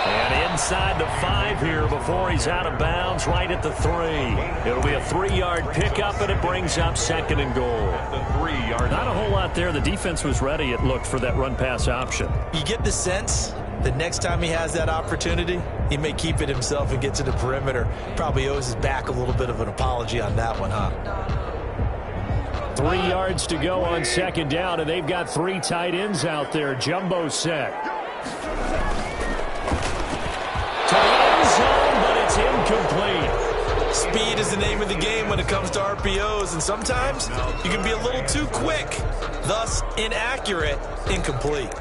And inside the 5 here before he's out of bounds right at the 3. It'll be a 3-yard pickup, and it brings up 2nd and goal. Not a whole lot there. The defense was ready, it looked, for that run-pass option. You get the sense that next time he has that opportunity, he may keep it himself and get to the perimeter. Probably owes his back a little bit of an apology on that one, huh? 3 yards to go on 2nd down, and they've got 3 tight ends out there. Jumbo set. To the end zone, but it's incomplete. Speed is the name of the game when it comes to RPOs, and sometimes you can be a little too quick, thus inaccurate, incomplete.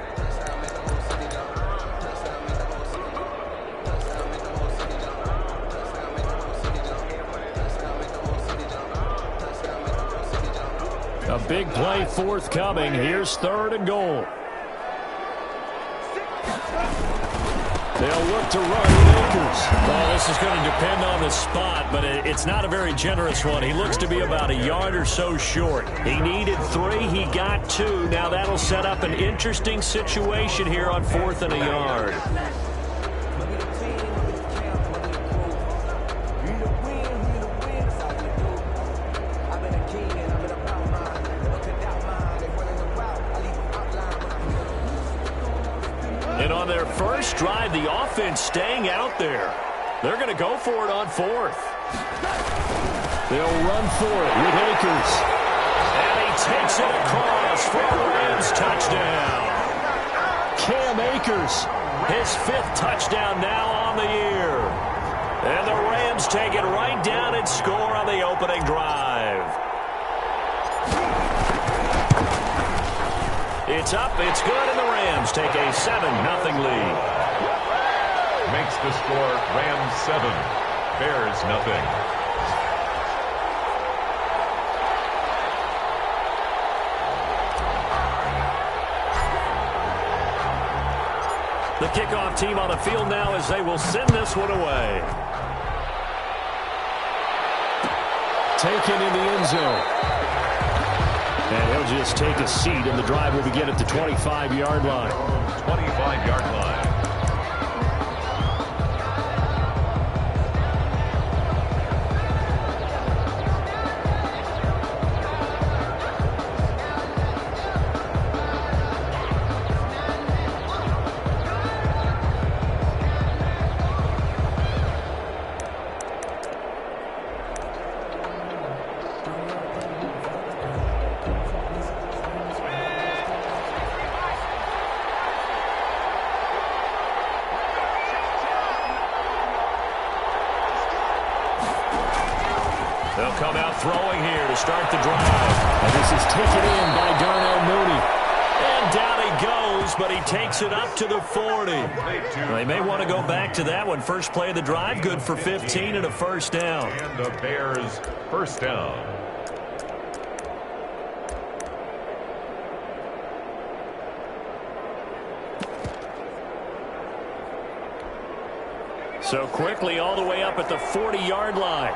A big play forthcoming. Here's 3rd and goal. They'll look to run with Akers. Well, this is going to depend on the spot, but it's not a very generous one. He looks to be about a yard or so short. He needed 3. He got 2. Now that'll set up an interesting situation here on 4th and a yard. And on their first drive, the offense staying out there. They're going to go for it on 4th. They'll run for it with Akers. And he takes it across for a Rams touchdown. Cam Akers, his 5th touchdown now on the year. And the Rams take it right down and score on the opening drive. It's up, it's good, and the Rams take a 7-0 lead. Makes the score Rams 7, Bears nothing. The kickoff team on the field now as they will send this one away. Taken in the end zone. And he'll just take a seat, and the drive will begin at the 25-yard line. 25-yard line. They'll come out throwing here to start the drive. And this is taken in by Darnell Mooney. And down he goes, but he takes it up to the 40. Well, they may want to go back to that one. First play of the drive, good for 15 and a first down. And the Bears first down. So quickly all the way up at the 40-yard line.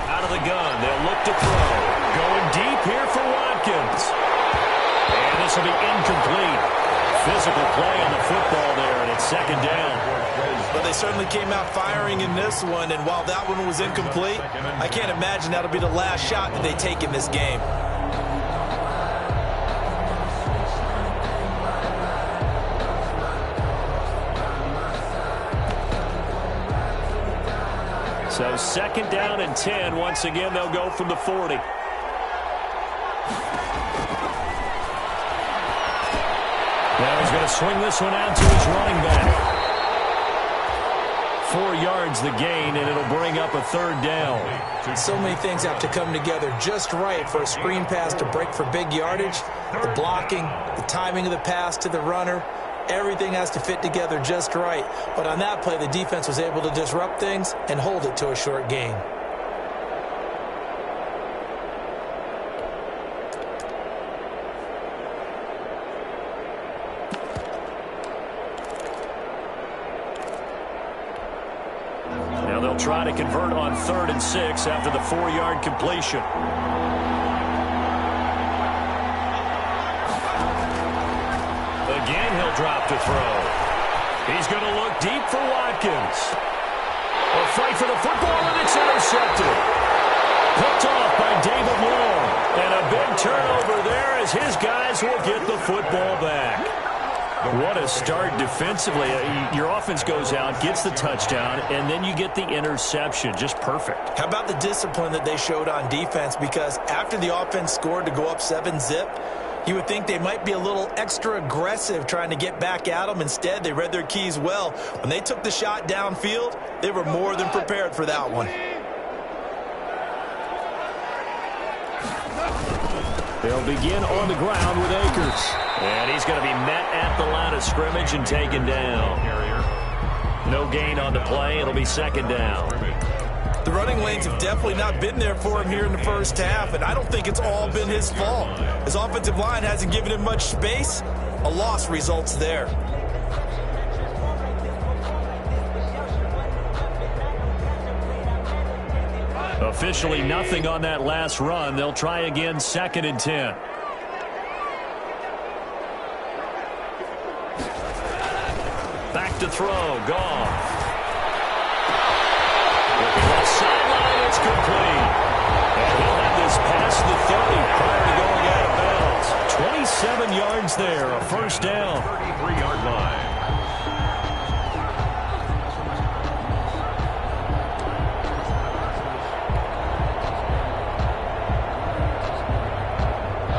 Out of the gun, they'll look to throw. Going deep here for Watkins. And this will be incomplete. Physical play on the football there, and it's 2nd down. But they certainly came out firing in this one, and while that one was incomplete, I can't imagine that'll be the last shot that they take in this game. So 2nd down and 10. Once again, they'll go from the 40. Now he's going to swing this one out to his running back. 4 yards the gain, and it'll bring up a 3rd down. So many things have to come together just right for a screen pass to break for big yardage. The blocking, the timing of the pass to the runner, everything has to fit together just right. But on that play, the defense was able to disrupt things and hold it to a short gain. Now they'll try to convert on 3rd and 6 after the 4-yard completion. he'll drop to throw. He's going to look deep for Watkins. A fight for the football, and it's intercepted. Picked off by David Long. And a big turnover there as his guys will get the football back. What a start defensively. Your offense goes out, gets the touchdown, and then you get the interception. Just perfect. How about the discipline that they showed on defense? Because after the offense scored to go up 7-zip, you would think they might be a little extra aggressive trying to get back at them. Instead, they read their keys well. When they took the shot downfield, they were more than prepared for that one. They'll begin on the ground with Akers. And he's going to be met at the line of scrimmage and taken down. No gain on the play. It'll be second down. The running lanes have definitely not been there for him here in the first half, and I don't think it's all been his fault. His offensive line hasn't given him much space. A loss results there. Officially nothing on that last run. They'll try again, 2nd and 10. Back to throw, Goff. Looking left sideline, it's complete. And he'll have this past the 30 prior to going out of bounds. 27 yards there, a first down. 33-yard line.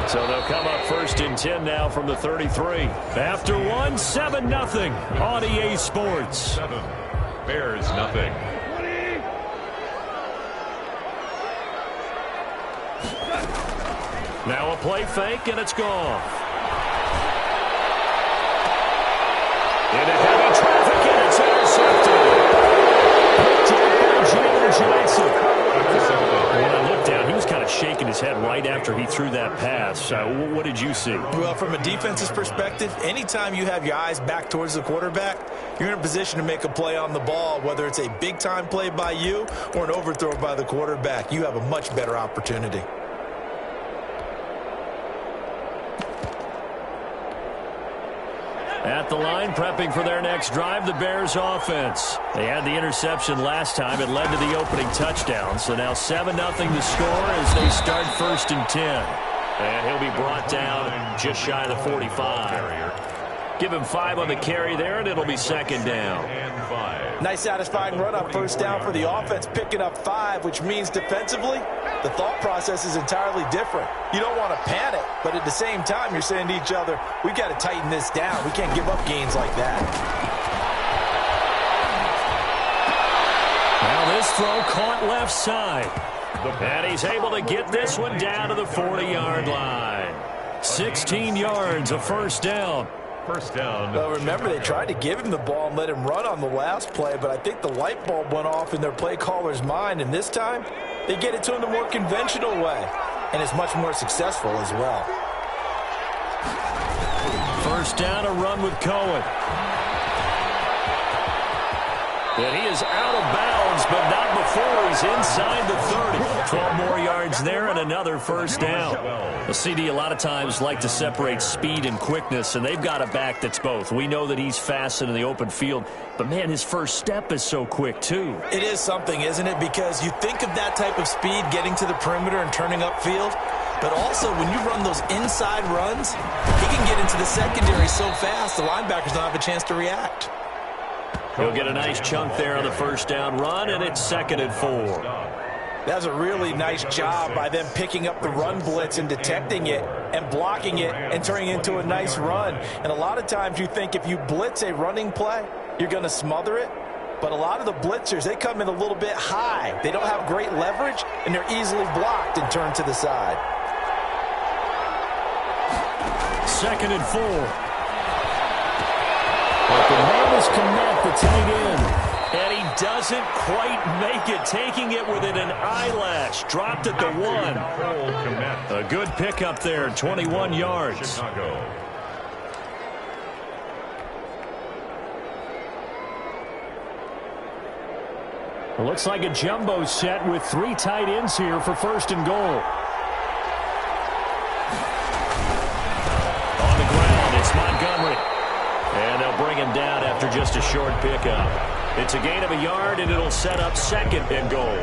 So they'll come up 1st and 10 now from the 33. After one, 7-0 on EA Sports. 7. Bears nothing. Now a play fake, and it's gone. Into heavy traffic, and it's intercepted. When I looked down, he was kind of shaking his head right after he threw that pass. What did you see? Well, from a defense's perspective, anytime you have your eyes back towards the quarterback, you're in a position to make a play on the ball, whether it's a big-time play by you or an overthrow by the quarterback. You have a much better opportunity. At the line, prepping for their next drive, the Bears offense. They had the interception last time. It led to the opening touchdown. So now 7-0 the score as they start 1st and 10. And he'll be brought down just shy of the 45. Give him 5 on the carry there, and it'll be 2nd down. Nice satisfying run on 1st down for the offense, picking up 5, which means defensively, the thought process is entirely different. You don't want to panic, but at the same time, you're saying to each other, we've got to tighten this down. We can't give up gains like that. Now this throw caught left side. And he's able to get this one down to the 40-yard line. 16 yards, a first down. First down. Well, remember, they tried to give him the ball and let him run on the last play, but I think the light bulb went off in their play caller's mind, and this time, they get it to him the more conventional way, and it's much more successful as well. First down, a run with Cohen. And he is out of bounds, but not before he's inside the 30. 12 more yards there and another first down. The CD a lot of times like to separate speed and quickness, and they've got a back that's both. We know that he's fast in the open field, but, man, his first step is so quick, too. It is something, isn't it? Because you think of that type of speed getting to the perimeter and turning upfield, but also when you run those inside runs, he can get into the secondary so fast the linebackers don't have a chance to react. He'll get a nice chunk there on the first down run, and it's 2nd and 4. That was a really nice job by them picking up the run blitz and detecting it and blocking it and turning it into a nice run. And a lot of times you think if you blitz a running play, you're going to smother it. But a lot of the blitzers, they come in a little bit high. They don't have great leverage, and they're easily blocked and turned to the side. 2nd and 4. But the Mariners connect the tight end. And he doesn't quite make it, taking it within an eyelash. Dropped at the 1. A good pickup there, 21 yards. It looks like a jumbo set with 3 tight ends here for 1st and goal. On the ground, it's Montgomery. bring him down after just a short pickup. It's a gain of a yard, and it'll set up 2nd and goal.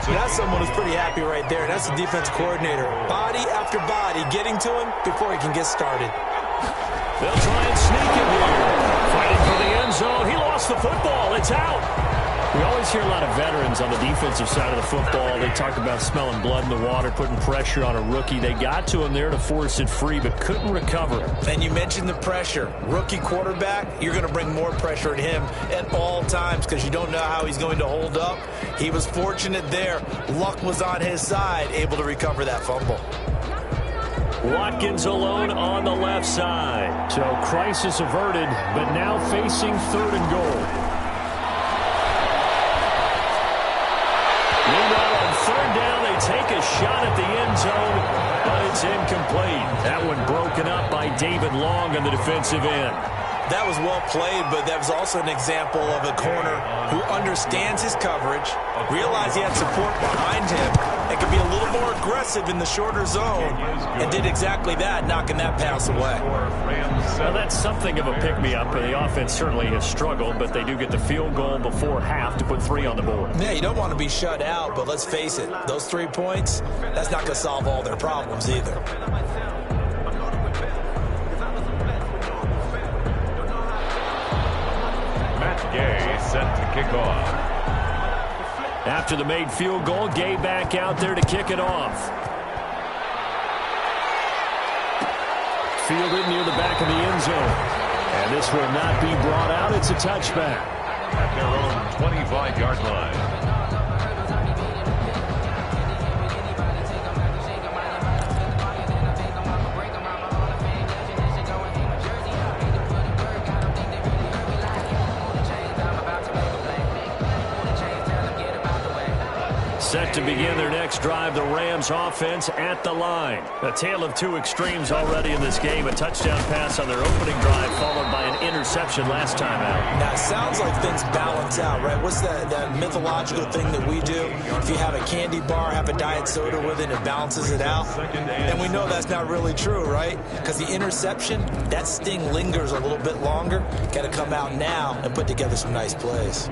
That's someone who's pretty happy right there. That's the defense coordinator. Body after body getting to him before he can get started. They'll try and sneak it here. Fighting for the end zone. He lost the football. It's out. We always hear a lot of veterans on the defensive side of the football. They talk about smelling blood in the water, putting pressure on a rookie. They got to him there to force it free, but couldn't recover. And you mentioned the pressure. Rookie quarterback, you're going to bring more pressure at him at all times because you don't know how he's going to hold up. He was fortunate there. Luck was on his side, able to recover that fumble. Watkins alone on the left side. So crisis averted, but now facing 3rd and goal. Meanwhile, on 3rd down, they take a shot at the end zone, but it's incomplete. That one broken up by David Long on the defensive end. That was well played, but that was also an example of a corner who understands his coverage, realized he had support behind him, and could be a little more aggressive in the shorter zone, and did exactly that, knocking that pass away. Well, that's something of a pick-me-up. The offense certainly has struggled, but they do get the field goal before half to put 3 on the board. Yeah, you don't want to be shut out, but let's face it, those 3 points, that's not going to solve all their problems either. Gay set to kick off. After the made field goal, Gay back out there to kick it off. Fielded near the back of the end zone. And this will not be brought out. It's a touchback. At their own 25-yard line. Set to begin their next drive, the Rams offense at the line. A tale of 2 extremes already in this game. A touchdown pass on their opening drive, followed by an interception last time out. Now, it sounds like things balance out, right? What's that mythological thing that we do? If you have a candy bar, have a diet soda with it, it balances it out. And we know that's not really true, right? Because the interception, that sting lingers a little bit longer. Got to come out now and put together some nice plays.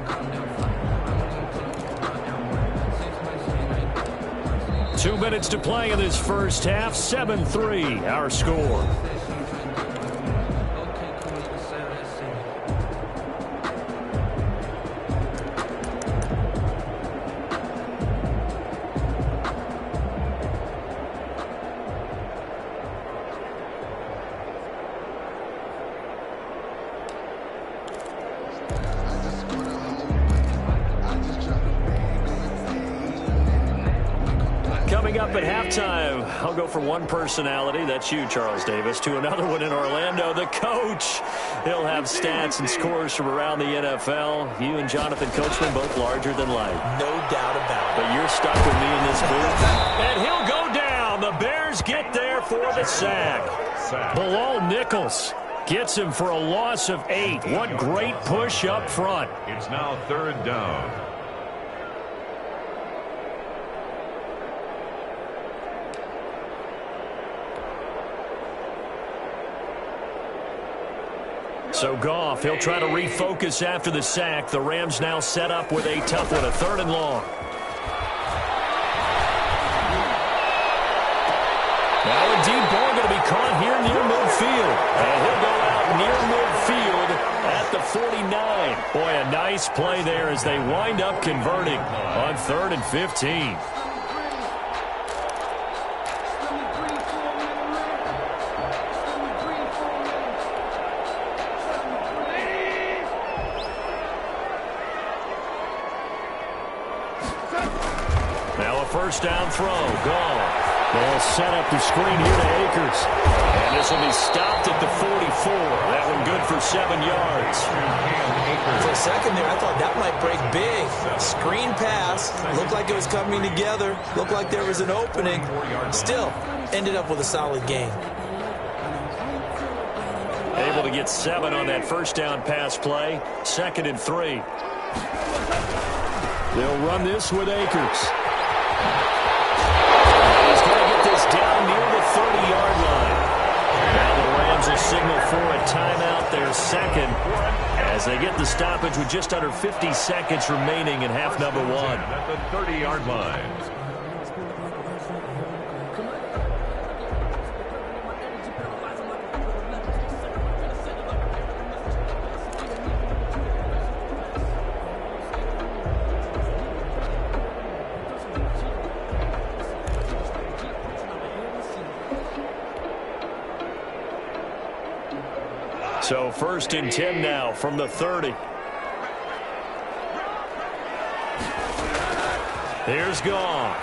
2 minutes to play in this first half. 7-3, our score. Coming up at halftime, I'll go from one personality, that's you, Charles Davis, to another one in Orlando, the coach. He'll have stats and scores from around the NFL. You and Jonathan Coachman both larger than life. No doubt about it. But you're stuck with me in this booth. And he'll go down. The Bears get there for the sack. Bilal Nichols gets him for a loss of 8. What great push up front. It's now 3rd down. So Goff, he'll try to refocus after the sack. The Rams now set up with a tough one, a 3rd and long. Now a deep ball going to be caught here near midfield. And he'll go out near midfield at the 49. Boy, a nice play there as they wind up converting on 3rd and 15. First down throw, gone. They'll set up the screen here to Akers. And this will be stopped at the 44. That one good for 7 yards. For a second there, I thought that might break big. Screen pass. Looked like it was coming together. Looked like there was an opening. Still, ended up with a solid game. Able to get 7 on that first down pass play. 2nd and 3. They'll run this with Akers. He's going to get this down near the 30-yard line. Now the Rams will signal for a timeout. Their second as they get the stoppage with just under 50 seconds remaining in half number one. At the 30-yard line. So 1st and 10 now from the 30. Here's Goff.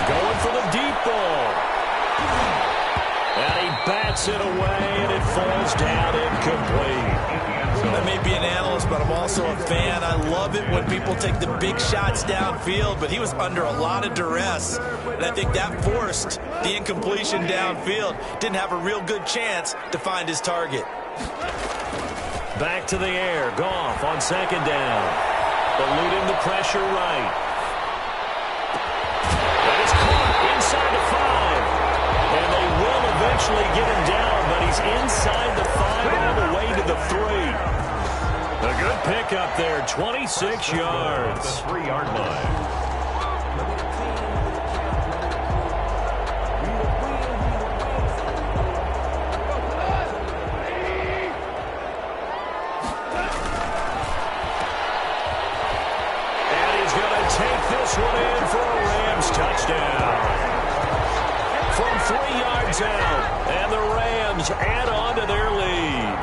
Going for the deep ball. And he bats it away, and it falls down incomplete. I may be an analyst, but I'm also a fan. I love it when people take the big shots downfield, but he was under a lot of duress, and I think that forced the incompletion downfield. Didn't have a real good chance to find his target. Back to the air. Goff on 2nd down. Eluding the pressure right. That is caught inside the 5. And they will eventually get him down, but he's inside the 5 all the way to the 3. A good pickup there, 26 yards. The 3-yard line. This one in for a Rams touchdown. From 3 yards out, and the Rams add on to their lead.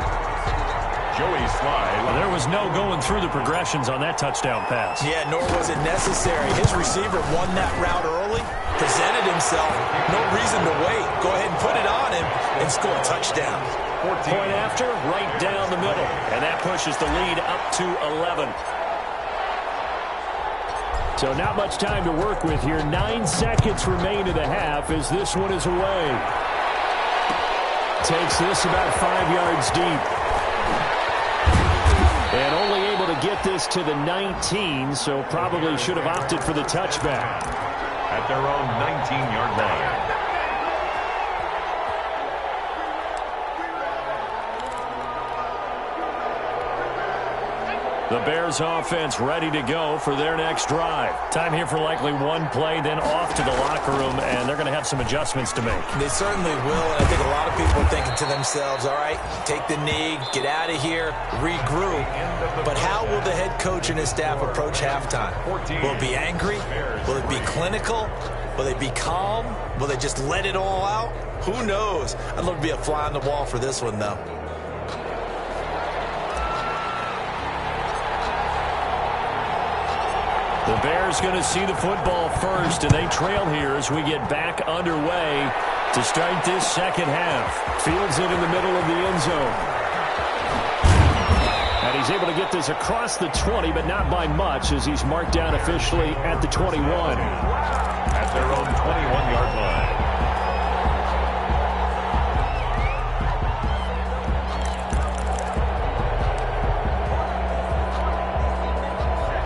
Joey Slide. Well, there was no going through the progressions on that touchdown pass. Yeah, nor was it necessary. His receiver won that route early, presented himself. No reason to wait. Go ahead and put it on him and score a touchdown. 14. Point after, right down the middle. And that pushes the lead up to 11. So not much time to work with here. 9 seconds remain in the half as this one is away. Takes this about 5 yards deep. And only able to get this to the 19, so probably should have opted for the touchback. At their own 19-yard line. The Bears offense ready to go for their next drive. Time here for likely one play, then off to the locker room, and they're going to have some adjustments to make. They certainly will, and I think a lot of people are thinking to themselves, all right, take the knee, get out of here, regroup. But how will the head coach and his staff approach halftime? Will it be angry? Will it be clinical? Will they be calm? Will they just let it all out? Who knows? I'd love to be a fly on the wall for this one, though. The Bears going to see the football first, and they trail here as we get back underway to start this second half. Fields it in the middle of the end zone. And he's able to get this across the 20, but not by much as he's marked down officially at the 21. At their own 21-yard line.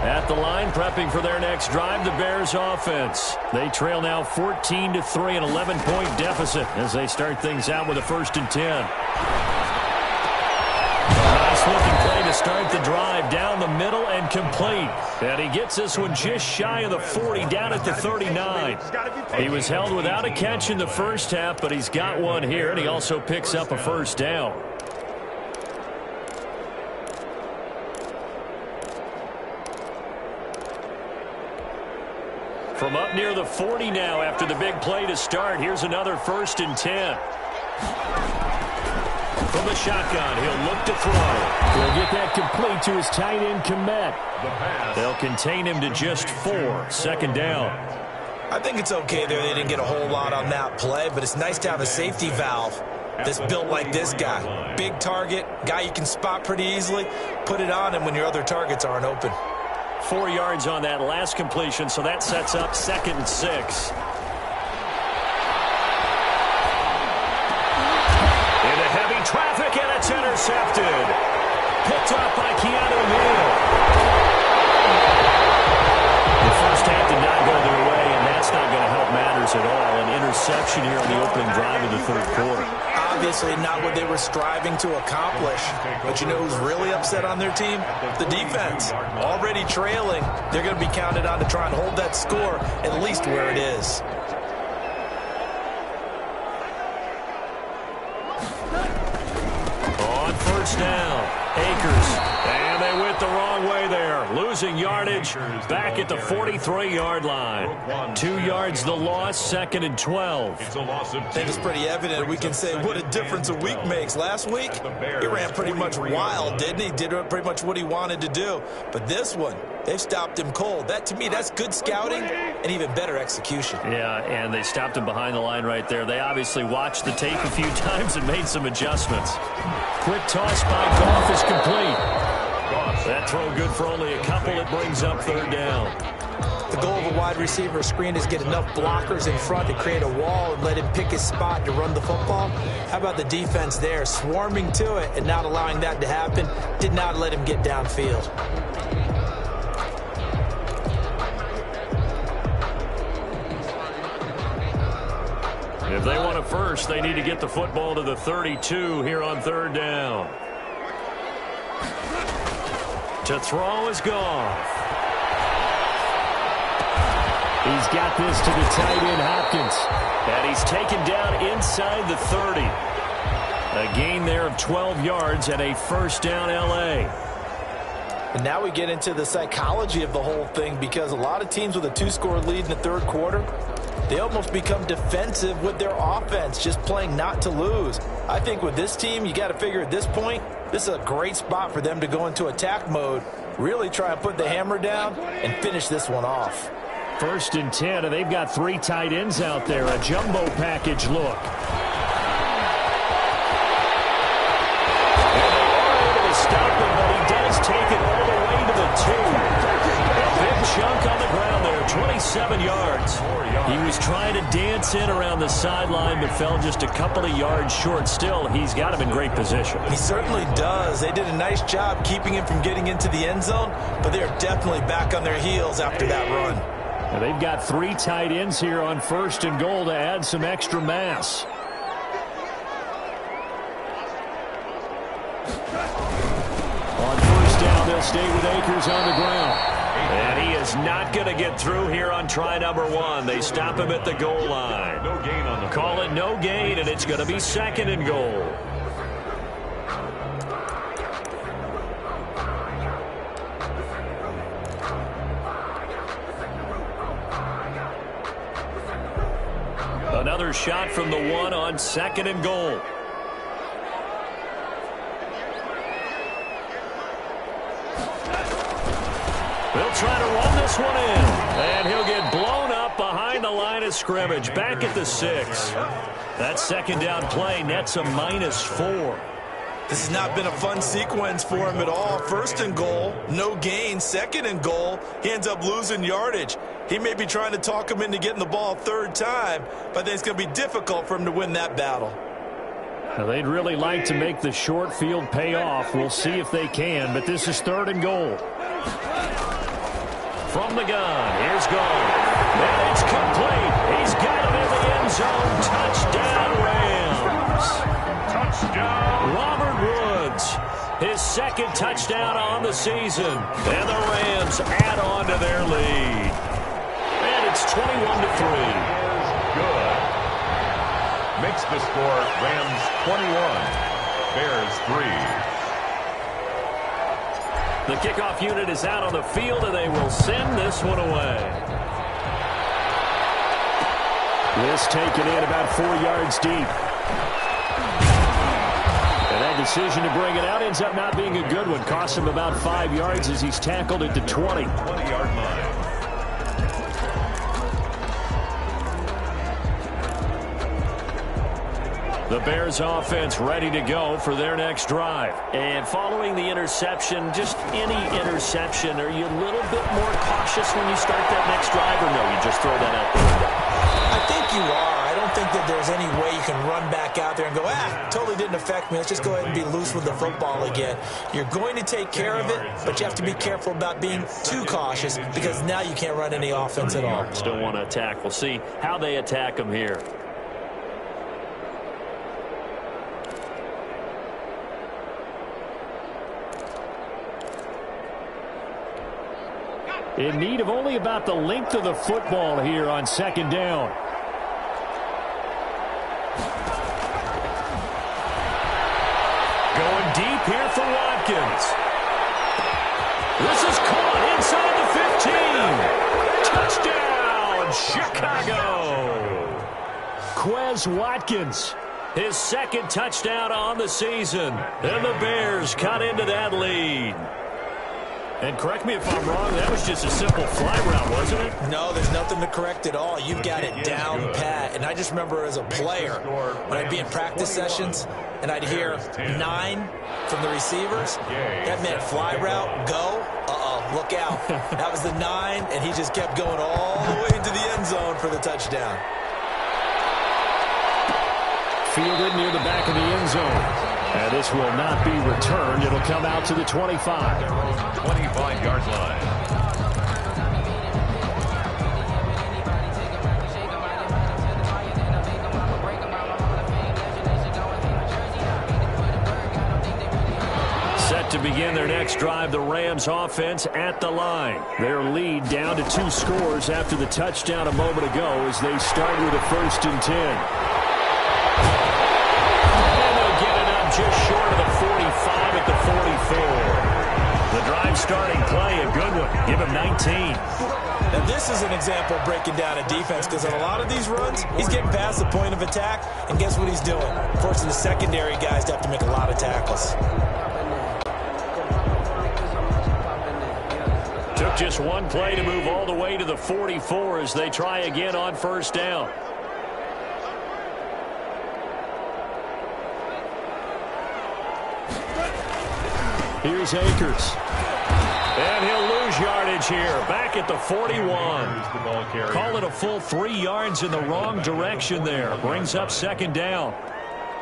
At the line, prepping for their next drive, the Bears offense. They trail now 14-3, an 11-point deficit as they start things out with a 1st and 10. Nice looking play to start the drive down the middle and complete. And he gets this one just shy of the 40, down at the 39. He was held without a catch in the first half, but he's got one here, and he also picks up a 1st down. From up near the 40 now after the big play to start. Here's another 1st and 10. From the shotgun, he'll look to throw. He'll get that complete to his tight end, Komet. They'll contain him to just 4. 2nd down. I think it's okay there. They didn't get a whole lot on that play, but it's nice to have a safety valve that's built like this guy. Big target, guy you can spot pretty easily. Put it on him when your other targets aren't open. 4 yards on that last completion, so that sets up 2nd and 6. Into heavy traffic, and it's intercepted. Picked up by Keanu. The first half did not go their way, and that's not going to help matters at all. An interception here on the opening drive of the 3rd quarter. obviously not what they were striving to accomplish. But you know who's really upset on their team? The defense. Already trailing, they're going to be counted on to try and hold that score at least where it is. On first down, Akers. And they went the wrong way there. Losing yardage back at the 43-yard line. 2 yards the loss, 2nd and 12. I think it's pretty evident. We can say what a difference a week makes. Last week, he ran pretty much wild, didn't he? Did pretty much what he wanted to do. But this one, they've stopped him cold. That, to me, that's good scouting and even better execution. Yeah, and they stopped him behind the line right there. They obviously watched the tape a few times and made some adjustments. Quick toss by Goff is complete. That throw good for only a couple. It brings up 3rd down. The goal of a wide receiver screen is get enough blockers in front to create a wall and let him pick his spot to run the football. How about the defense there, swarming to it and not allowing that to happen? Did not let him get downfield. If they want a first, they need to get the football to the 32 here on 3rd down. To throw is Goff. He's got this to the tight end, Hopkins. And he's taken down inside the 30. A gain there of 12 yards and a 1st down L.A. And now we get into the psychology of the whole thing, because a lot of teams with a 2-score lead in the 3rd quarter, they almost become defensive with their offense, just playing not to lose. I think with this team, you got to figure at this point, this is a great spot for them to go into attack mode, really try and put the hammer down and finish this one off. 1st and 10, and they've got 3 tight ends out there. A jumbo package look. And they are able to stop him, but he does take it all the way to the 2. A big chunk on the ground there, 27 yards. He was trying to dance in around the sideline, but fell just a couple of yards short. Still, he's got him in great position. He certainly does. They did a nice job keeping him from getting into the end zone, but they're definitely back on their heels after that run. Now they've got 3 tight ends here on 1st and goal to add some extra mass. On 1st down, they'll stay with Akers on the ground. And he is not going to get through here on try number 1. They stop him at the goal line. No gain on the call it no gain, and it's going to be 2nd and goal. Another shot from the 1 on 2nd and goal. They'll try to run this one in, and he'll get blown up behind the line of scrimmage, back at the 6. That 2nd down play nets a -4. This has not been a fun sequence for him at all. 1st and goal, no gain. 2nd and goal, he ends up losing yardage. He may be trying to talk him into getting the ball 3rd time, but I think it's going to be difficult for him to win that battle. Now, they'd really like to make the short field pay off. We'll see if they can, but this is 3rd and goal. From the gun, here's Goff. And it's complete. He's got him in the end zone. Touchdown, Rams. touchdown. Robert Woods, his 2nd touchdown on the season. And the Rams add on to their lead. And it's 21-3. Good. Makes the score Rams 21, Bears 3. The kickoff unit is out on the field, and they will send this one away. This taken in about 4 yards deep. And that decision to bring it out ends up not being a good one. Costs him about 5 yards as he's tackled at the 20. 20-yard line. The Bears offense ready to go for their next drive. And following the interception, just any interception, are you a little bit more cautious when you start that next drive, or no, you just throw that out the window? I think you are. I don't think that there's any way you can run back out there and go, totally didn't affect me. Let's just go ahead and be loose with the football again. You're going to take care of it, but you have to be careful about being too cautious because now you can't run any offense at all. Still want to attack. We'll see how they attack them here. In need of only about the length of the football here on second down. Going deep here for Watkins. This is caught inside the 15. Touchdown, Chicago. Quez Watkins, his second touchdown on the season. And the Bears cut into that lead. And correct me if I'm wrong, that was just a simple fly route, wasn't it? No, there's nothing to correct at all. You've got it down pat. And I just remember as a player, when I'd be in practice sessions, and I'd hear 9 from the receivers. That meant fly route, go. Look out. That was the 9, and he just kept going all the way into the end zone for the touchdown. Fielded near the back of the end zone. And this will not be returned. It'll come out to the 25. 25-yard line. Set to begin their next drive, the Rams offense at the line. Their lead down to 2 scores after the touchdown a moment ago as they start with a 1st and 10. Just short of the 45 at the 44. The drive starting play, a good one. Give him 19. Now this is an example of breaking down a defense, because on a lot of these runs, he's getting past the point of attack, and guess what he's doing? Forcing the secondary guys to have to make a lot of tackles. Took just one play to move all the way to the 44 as they try again on 1st down. Here's Akers. And he'll lose yardage here. Back at the 41. Call it a full 3 yards in the wrong direction there. Brings up 2nd down.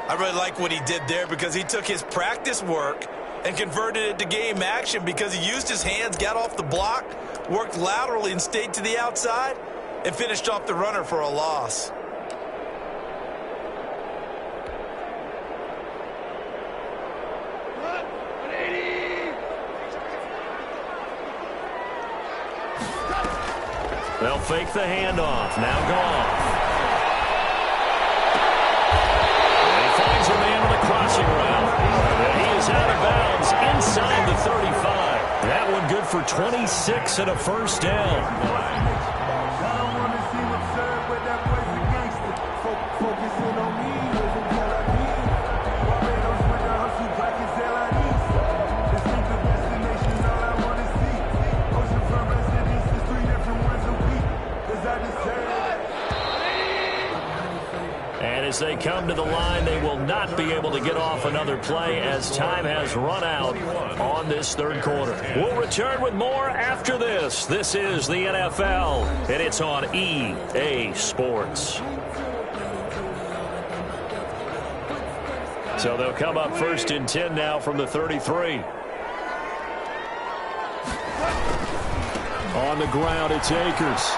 I really like what he did there, because he took his practice work and converted it to game action, because he used his hands, got off the block, worked laterally and stayed to the outside, and finished off the runner for a loss. They'll fake the handoff. Now Goff. And he finds a man on the crossing route. And he is out of bounds inside the 35. That one good for 26 and a 1st down. As they come to the line, they will not be able to get off another play as time has run out on this 3rd quarter. We'll return with more after this. This is the NFL, and it's on EA Sports. So they'll come up 1st and 10 now from the 33. On the ground, it's Akers.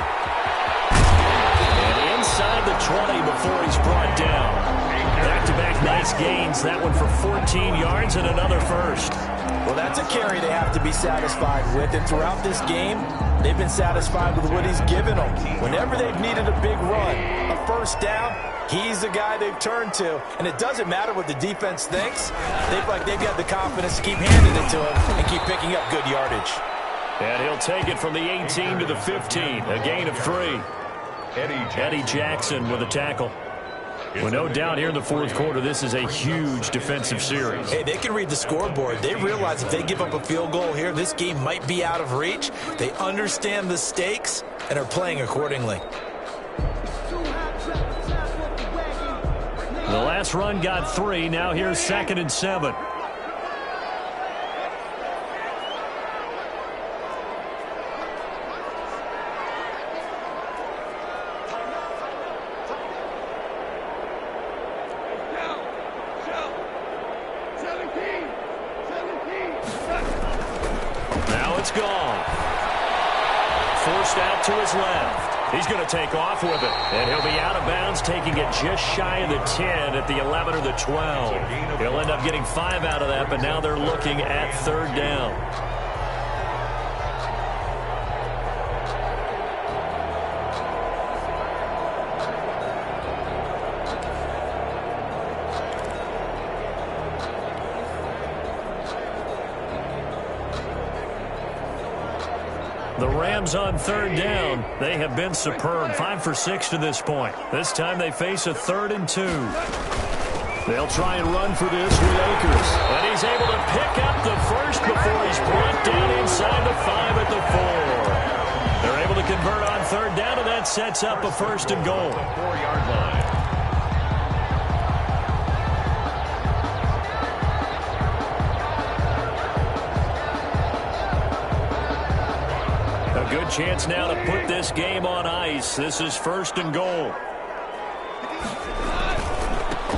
Inside the 20 before he's brought down. Back-to-back nice gains. That one for 14 yards and another 1st. Well, that's a carry they have to be satisfied with. And throughout this game, they've been satisfied with what he's given them. Whenever they've needed a big run, a 1st down, he's the guy they've turned to. And it doesn't matter what the defense thinks. They've got the confidence to keep handing it to him and keep picking up good yardage. And he'll take it from the 18 to the 15. A gain of 3. Eddie Jackson with a tackle. Well, no doubt here in the 4th quarter, this is a huge defensive series. Hey, they can read the scoreboard. They realize if they give up a field goal here, this game might be out of reach. They understand the stakes and are playing accordingly. The last run got 3. Now here's 2nd and 7. It's gone. Forced out to his left. He's going to take off with it. And he'll be out of bounds, taking it just shy of the 10 at the 11 or the 12. He'll end up getting 5 out of that, but now they're looking at 3rd down. The Rams on third down. They have been superb. 5 for 6 to this point. This time they face a 3rd and 2. They'll try and run for this with Akers. And he's able to pick up the first before he's brought down inside the 5 at the 4. They're able to convert on third down, and that sets up a 1st and goal. 4-yard line. A good chance now to put this game on ice. This is 1st and goal.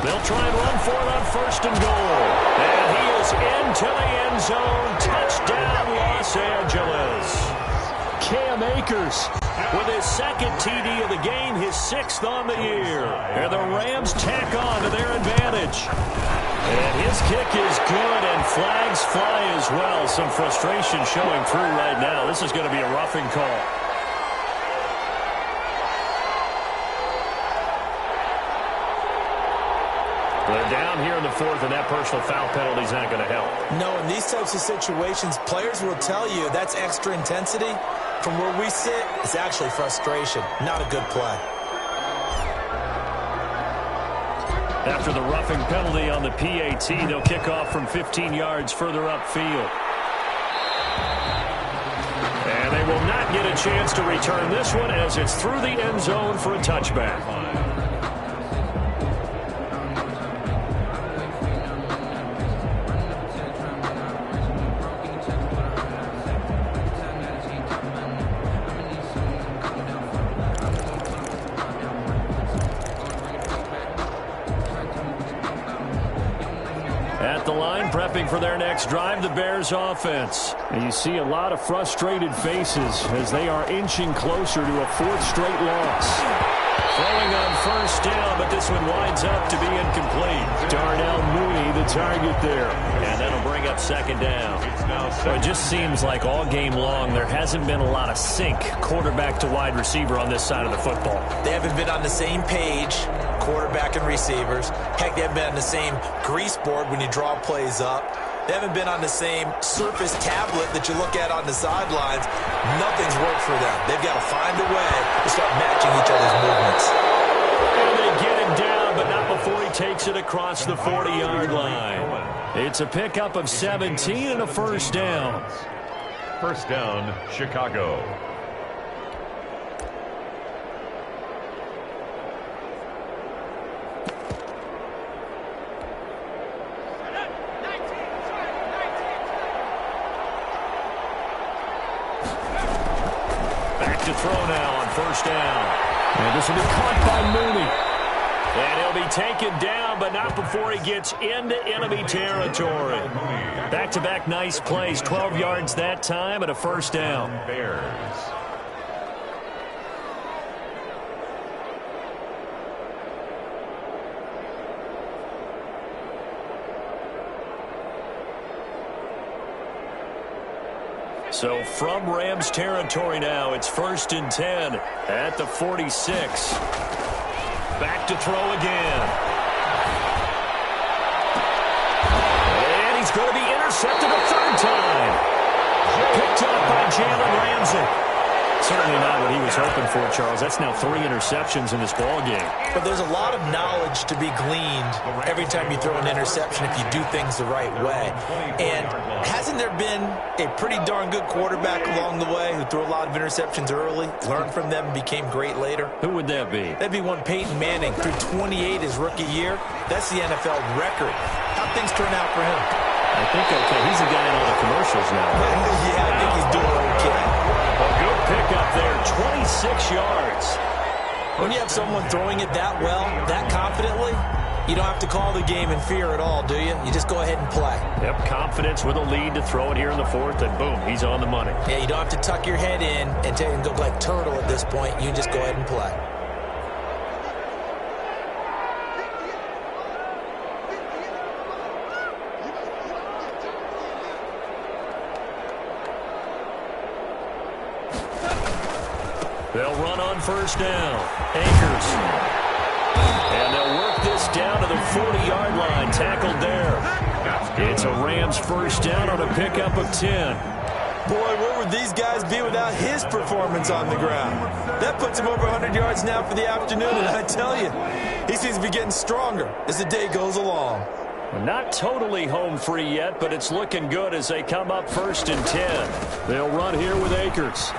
They'll try and run for it on 1st and goal. And he is into the end zone. Touchdown, Los Angeles. Cam Akers with his 2nd TD of the game, his 6th on the year. And the Rams tack on to their advantage. And his kick is good, and flags fly as well. Some frustration showing through right now. This is going to be a roughing call. They're down here in the 4th, and that personal foul penalty is not going to help. No, in these types of situations, players will tell you that's extra intensity. From where we sit, it's actually frustration, not a good play. After the roughing penalty on the PAT, they'll kick off from 15 yards further upfield. And they will not get a chance to return this one as it's through the end zone for a touchback. At the line, prepping for their next drive, the Bears offense. And you see a lot of frustrated faces as they are inching closer to a 4th straight loss. Throwing on 1st down, but this one winds up to be incomplete. Darnell Mooney, the target there. And that'll bring up 2nd down. Well, it just seems like all game long there hasn't been a lot of sync quarterback to wide receiver on this side of the football. They haven't been on the same page, quarterback and receivers. Heck, they haven't been on the same grease board when you draw plays up. They haven't been on the same surface tablet that you look at on the sidelines. Nothing's worked for them. They've got to find a way to start matching each other's movements. And they get him down, but not before he takes it across the 40-yard line. It's a pickup of 17 and a 1st down. 1st down, Chicago. To throw now on 1st down. And this will be caught by Mooney. And he'll be taken down, but not before he gets into enemy territory. Back-to-back nice plays, 12 yards that time and a 1st down. Bears. So from Rams territory now, it's 1st and 10 at the 46. Back to throw again. And he's going to be intercepted a 3rd time. Picked up by Jalen Ramsey. Certainly not what he was hoping for, Charles. That's now 3 interceptions in this ballgame. But there's a lot of knowledge to be gleaned every time you throw an interception if you do things the right way. And hasn't there been a pretty darn good quarterback along the way who threw a lot of interceptions early, learned from them, and became great later? Who would that be? That'd be one Peyton Manning. Threw 28 his rookie year. That's the NFL record. How'd things turn out for him? I think okay. He's the guy in all the commercials now. Yeah, I think he's doing okay. A good pickup there, 26 yards. When you have someone throwing it that well, that confidently, you don't have to call the game in fear at all, do you? You just go ahead and play. Yep, confidence with a lead to throw it here in the 4th, and boom, he's on the money. Yeah, you don't have to tuck your head in and go like turtle at this point. You can just go ahead and play. They'll run on 1st down. Akers. And they'll work this down to the 40-yard line. Tackled there. It's a Rams 1st down on a pickup of 10. Boy, where would these guys be without his performance on the ground? That puts him over 100 yards now for the afternoon, and I tell you, he seems to be getting stronger as the day goes along. Not totally home free yet, but it's looking good as they come up 1st and 10. They'll run here with Akers.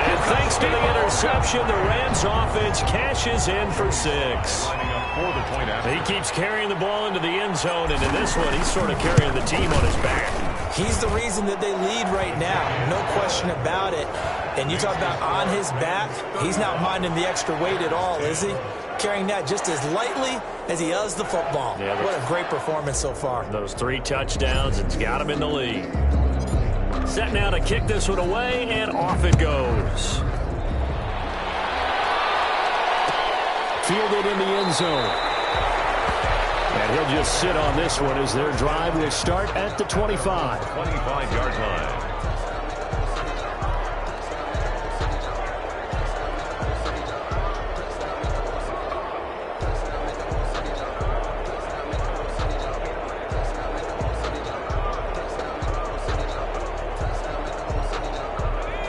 And thanks to the interception, the Rams offense cashes in for 6. He keeps carrying the ball into the end zone, and in this one, he's sort of carrying the team on his back. He's the reason that they lead right now, no question about it. And you talk about on his back, he's not minding the extra weight at all, is he? Carrying that just as lightly as he does the football. Yeah, what a great performance so far. Those 3 touchdowns, it's got him in the lead. Set now to kick this one away, and off it goes. Fielded in the end zone. And he'll just sit on this one as their drive will start at the 25. 25-yard line.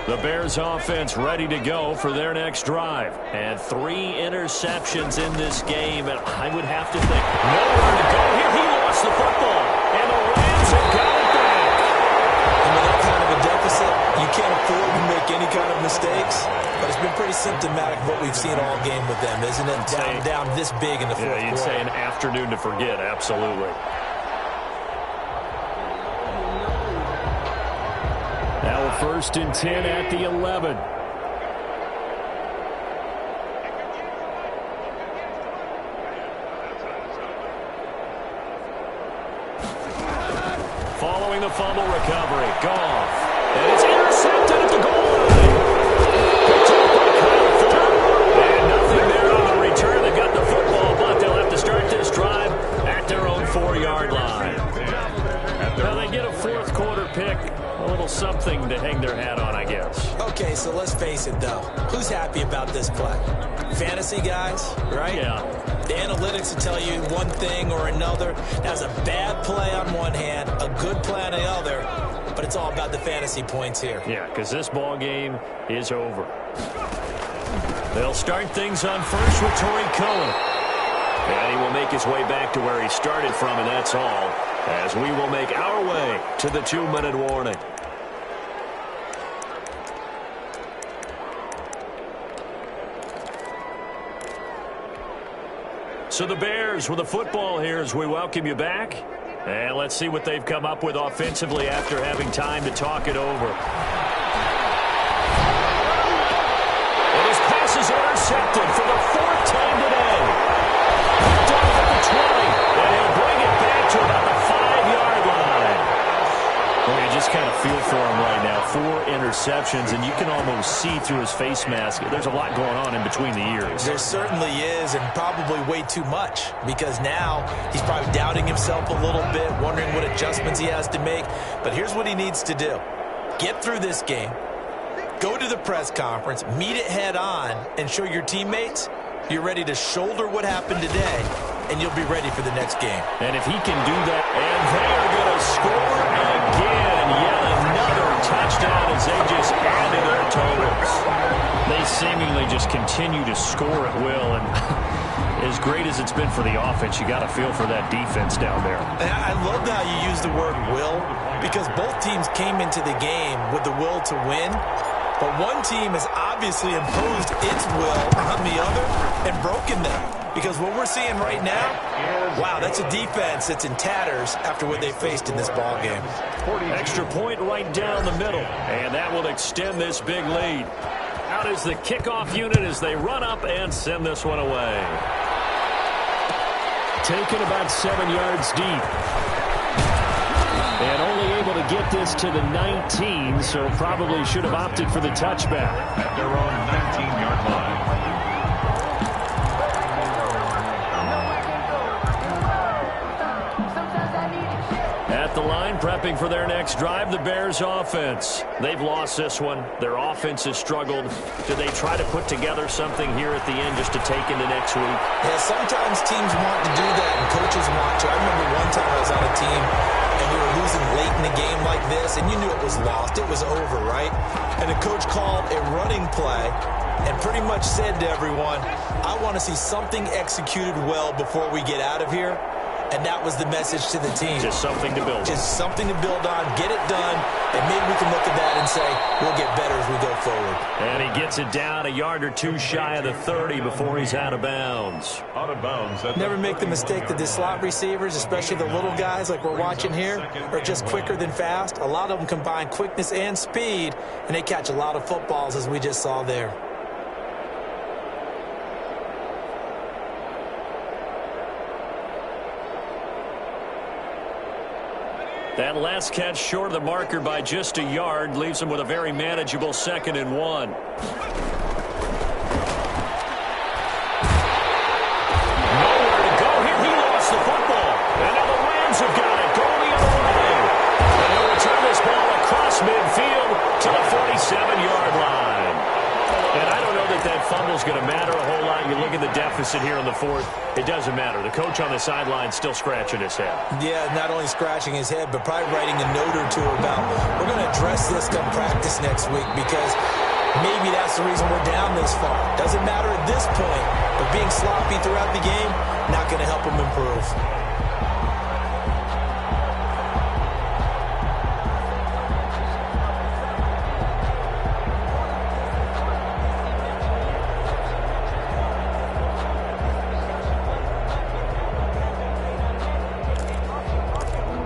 The Bears offense ready to go for their next drive. And 3 interceptions in this game, and I would have to think nowhere to go here. He lost the football, and the Rams have got it back. And with that kind of a deficit, you can't afford to make any kind of mistakes. But it's been pretty symptomatic of what we've seen all game with them, isn't it? Down this big in the fourth quarter. You'd say an afternoon to forget, absolutely. Now a 1st and 10 at the 11. Following the fumble recovery, Goff. And it's intercepted at the goal line. Picked up by Kyle Fuller. And nothing there on the return. They got the football, but they'll have to start this drive at their own 4-yard line. Now they get a 4th quarter pick. A little something to hang their hat on, I guess. Okay, so let's face it, though. Who's happy about this play? Fantasy guys, right? Yeah. The analytics will tell you one thing or another. That's a bad play on one hand, a good play on the other, but it's all about the fantasy points here. Yeah, because this ball game is over. They'll start things on first with Torrey Cohen. And he will make his way back to where he started from, and that's all, as we will make our way to the 2-minute warning. So the Bears with the football here as we welcome you back. And let's see what they've come up with offensively after having time to talk it over. And his pass is intercepted for the 4th time today. Picked off at the 20, and he'll bring it back to about the 5-yard line. Well, you just kind of feel for him right now. 4 interceptions, and you can almost see through his face mask. There's a lot going on in between the ears. There certainly is, and probably way too much, because now he's probably doubting himself a little bit, wondering what adjustments he has to make. But here's what he needs to do. Get through this game, go to the press conference, meet it head on, and show your teammates you're ready to shoulder what happened today, and you'll be ready for the next game. And if he can do that, and they are going to score again, yet another touchdown as they just add to their totals. They seemingly just continue to score at will, and as great as it's been for the offense, you got to feel for that defense down there. And I love how you use the word will, because both teams came into the game with the will to win. But one team has obviously imposed its will on the other and broken them. Because what we're seeing right now, wow, that's a defense that's in tatters after what they faced in this ball game. Extra point right down the middle, and that will extend this big lead. Out is the kickoff unit as they run up and send this one away. Taken about 7 yards deep. And only able to get this to the 19, so probably should have opted for the touchback. At their own 19-yard line. At the line, prepping for their next drive, the Bears offense. They've lost this one. Their offense has struggled. Do they try to put together something here at the end just to take into next week? Yeah, sometimes teams want to do that and coaches want to. I remember one time I was on a team and we were losing late in a game like this, and you knew it was lost. It was over, right? And the coach called a running play and pretty much said to everyone, I want to see something executed well before we get out of here. And that was the message to the team. Just something to build on. Just something to build on, get it done, and maybe we can look at that and say, we'll get better as we go forward. And he gets it down a yard or two shy of the 30 before he's out of bounds. Out of bounds. Never make the mistake that the slot receivers, especially the little guys like we're watching here, are just quicker than fast. A lot of them combine quickness and speed, and they catch a lot of footballs, as we just saw there. That last catch short of the marker by just a yard leaves him with a very manageable 2nd and 1. Nowhere to go here. He lost the football. And now the Rams have got it. Going the other way. And they'll return this ball across midfield to the 47-yard line. And I don't know that that fumble's going to matter a whole lot. You look at the deficit here in the 4th. It doesn't matter. The coach on the sideline still scratching his head. Yeah, not only scratching his head, but probably writing a note or two about, we're going to address this come practice next week because maybe that's the reason we're down this far. Doesn't matter at this point, but being sloppy throughout the game, not going to help him improve.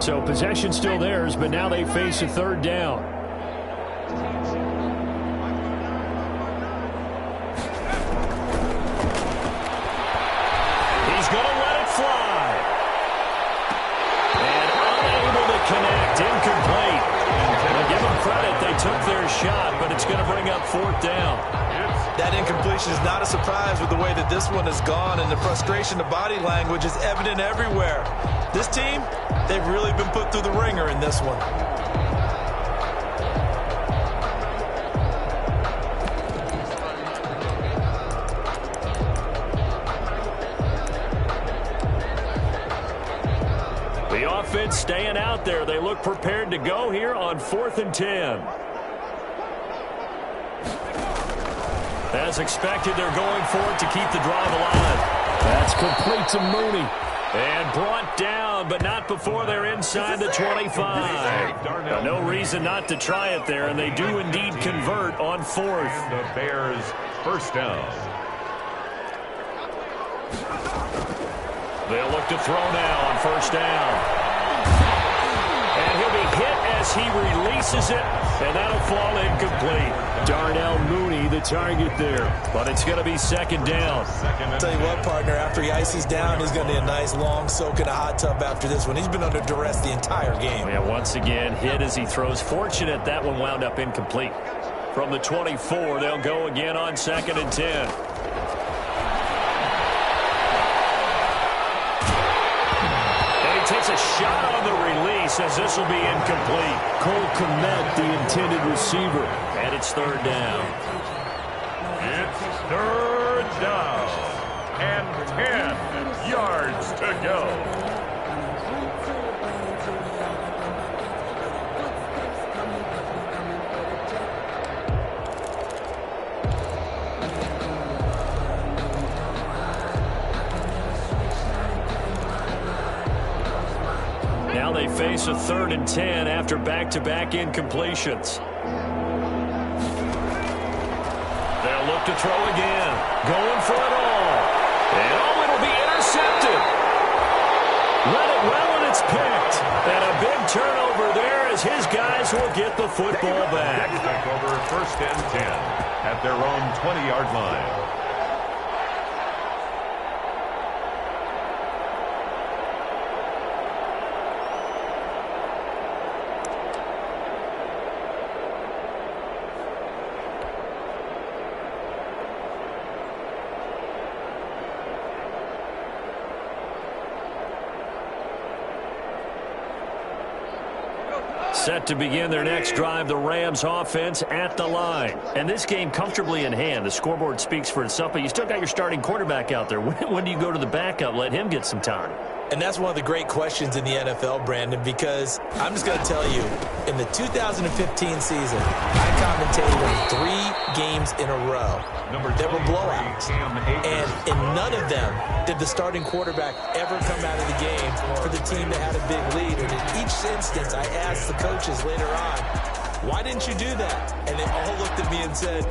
So possession still theirs, but now they face a 3rd down. He's going to let it fly. And unable to connect, incomplete. Well, give them credit, they took their shot, but it's going to bring up 4th down. That incompletion is not a surprise with the way that this one has gone, and the frustration, the body language is evident everywhere. This team, they've really been put through the ringer in this one. The offense staying out there. They look prepared to go here on 4th and 10. As expected, they're going for it to keep the drive alive. That's complete to Mooney. And brought down, but not before they're inside the 25. No reason not to try it there, and they do indeed convert on 4th. The Bears' 1st down. They'll look to throw now on 1st down. And he'll be hit as he releases it, and that'll fall incomplete. Darnell Mooney, the target there, but it's going to be 2nd down. I'll tell you what, partner, after he ices down, he's going to need a nice long soak in a hot tub after this one. He's been under duress the entire game. Yeah, once again, hit as he throws. Fortunate that one wound up incomplete. From the 24, they'll go again on 2nd and 10. Takes a shot on the release as this will be incomplete. Cole Kmet, the intended receiver, and it's 3rd down. It's 3rd down and 10 yards to go. Now they face a 3rd and 10 after back-to-back incompletions. They'll look to throw again. Going for it all. And oh, it'll be intercepted. Read it well, and it's picked. And a big turnover there as his guys will get the football back. Back over 1st and 10 at their own 20-yard line. Set to begin their next drive, the Rams offense at the line. And this game comfortably in hand. The scoreboard speaks for itself, but you still got your starting quarterback out there. When do you go to the backup? Let him get some time. And that's one of the great questions in the NFL, Brandon, because I'm just going to tell you, in the 2015 season, I commentated on 3 games in a row. There were blowouts. And in none of them did the starting quarterback ever come out of the game for the team that had a big lead. And in each instance, I asked the coaches later on, why didn't you do that? And they all looked at me and said,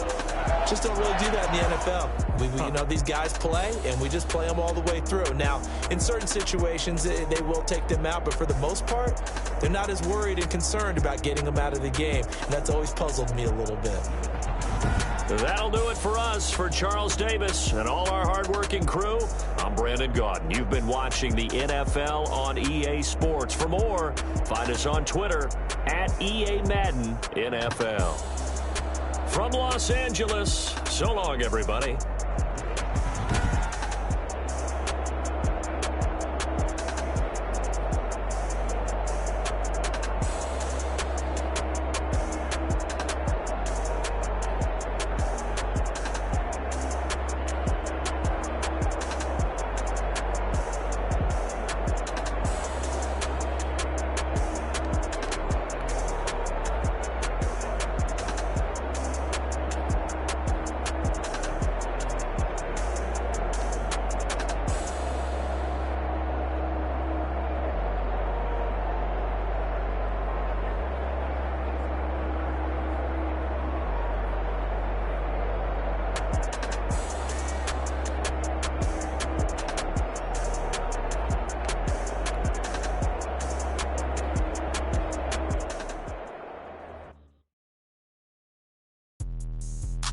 just don't really do that in the NFL. You know, these guys play, and we just play them all the way through. Now, in certain situations, they will take them out, but for the most part, they're not as worried and concerned about getting them out of the game. And that's always puzzled me a little bit. That'll do it for us. For Charles Davis and all our hardworking crew, I'm Brandon Gaudin. You've been watching the NFL on EA Sports. For more, find us on Twitter at EA Madden NFL. From Los Angeles, so long, everybody.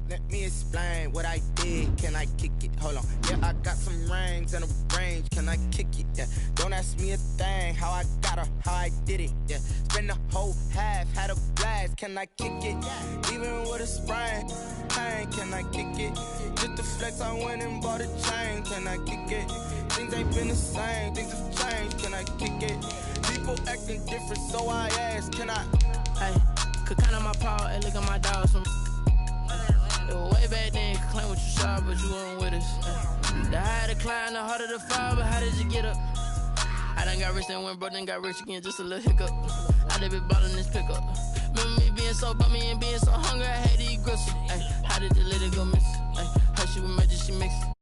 Let me explain what I did. Can I kick it? Hold on. Yeah, I got some rings and a range. Can I kick it? Yeah. Don't ask me a thing. How I got her, how I did it. Yeah. Spend the whole half, had a blast. Can I kick it? Even with a sprain. Pain, can I kick it? Just the flex, I went and bought a chain. Can I kick it? Things ain't been the same. Things have changed. Can I kick it? People acting different, so I ask. Can I? Hey, could count on my power and look at my dogs from. Way back then, you could claim what you saw, but you weren't with us. The higher the climb, the harder the fall, but how did you get up? I done got rich, then went broke, then got rich again, just a little hiccup. I done been ballin' this pickup. Remember me being so bummy and being so hungry, I had to eat gristle. Ay, how did the lady go miss? Ay, her she was magic, she mixed.